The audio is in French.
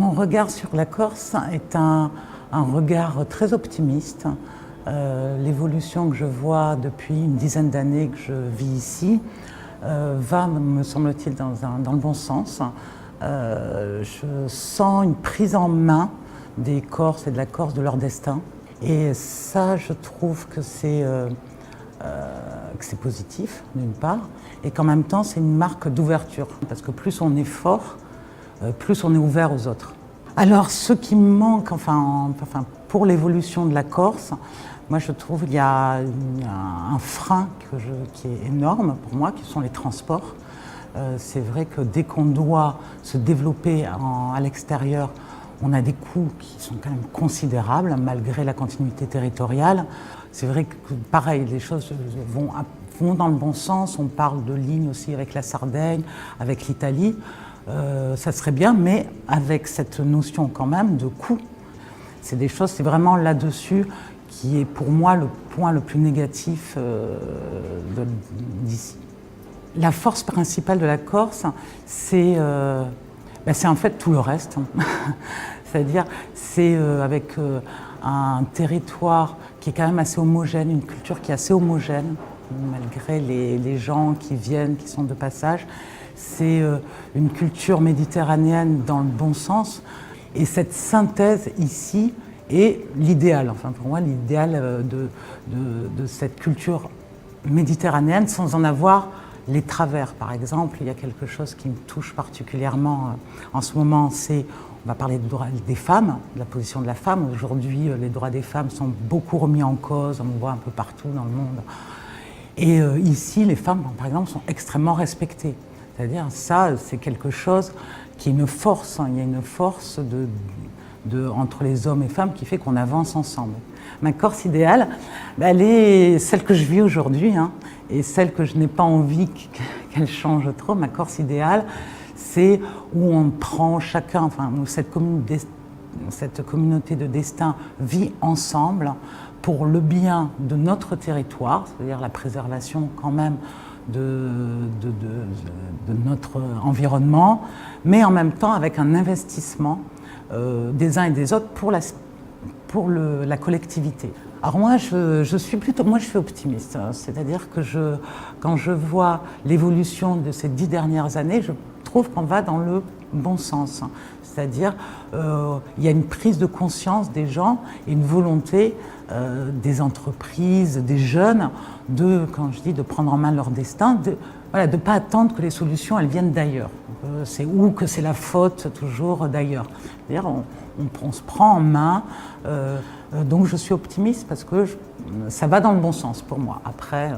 Mon regard sur la Corse est un regard très optimiste. L'évolution que je vois depuis une dizaine d'années que je vis ici va, me semble-t-il, dans le bon sens. Je sens une prise en main des Corses et de la Corse de leur destin. Et ça, je trouve que c'est positif, d'une part, et qu'en même temps, c'est une marque d'ouverture. Parce que plus on est fort, plus on est ouvert aux autres. Alors, ce qui me manque, pour l'évolution de la Corse, moi je trouve qu'il y a un frein qui est énorme pour moi, qui sont les transports. C'est vrai que dès qu'on doit se développer à l'extérieur, on a des coûts qui sont quand même considérables, malgré la continuité territoriale. C'est vrai que, pareil, les choses vont dans le bon sens. On parle de lignes aussi avec la Sardaigne, avec l'Italie. Ça serait bien, mais avec cette notion quand même de coût. C'est des choses, c'est vraiment là-dessus qui est pour moi le point le plus négatif d'ici. La force principale de la Corse, c'est en fait tout le reste. C'est-à-dire, c'est avec un territoire qui est quand même assez homogène, une culture qui est assez homogène, malgré les gens qui viennent, qui sont de passage. C'est une culture méditerranéenne dans le bon sens. Et cette synthèse ici est l'idéal. Enfin, pour moi, l'idéal de cette culture méditerranéenne sans en avoir les travers. Par exemple, il y a quelque chose qui me touche particulièrement en ce moment, on va parler des droits des femmes, de la position de la femme. Aujourd'hui, les droits des femmes sont beaucoup remis en cause, on le voit un peu partout dans le monde. Et ici, les femmes, par exemple, sont extrêmement respectées. C'est-à-dire, ça, c'est quelque chose qui est une force. Il y a une force entre les hommes et femmes qui fait qu'on avance ensemble. Ma Corse idéale, elle est celle que je vis aujourd'hui, et celle que je n'ai pas envie qu'elle change trop. Ma Corse idéale, c'est où on prend chacun, où cette communauté de destin vit ensemble pour le bien de notre territoire, c'est-à-dire la préservation quand même de notre environnement, mais en même temps avec un investissement des uns et des autres pour la collectivité. Alors moi, je suis optimiste, c'est-à-dire que quand je vois l'évolution de ces 10 dernières années, je trouve qu'on va dans le bon sens. C'est-à-dire, il y a une prise de conscience des gens et une volonté des entreprises, des jeunes, de prendre en main leur destin, de ne pas attendre que les solutions elles viennent d'ailleurs. Que c'est la faute toujours d'ailleurs. C'est-à-dire, on se prend en main. Donc je suis optimiste parce que ça va dans le bon sens pour moi. Après.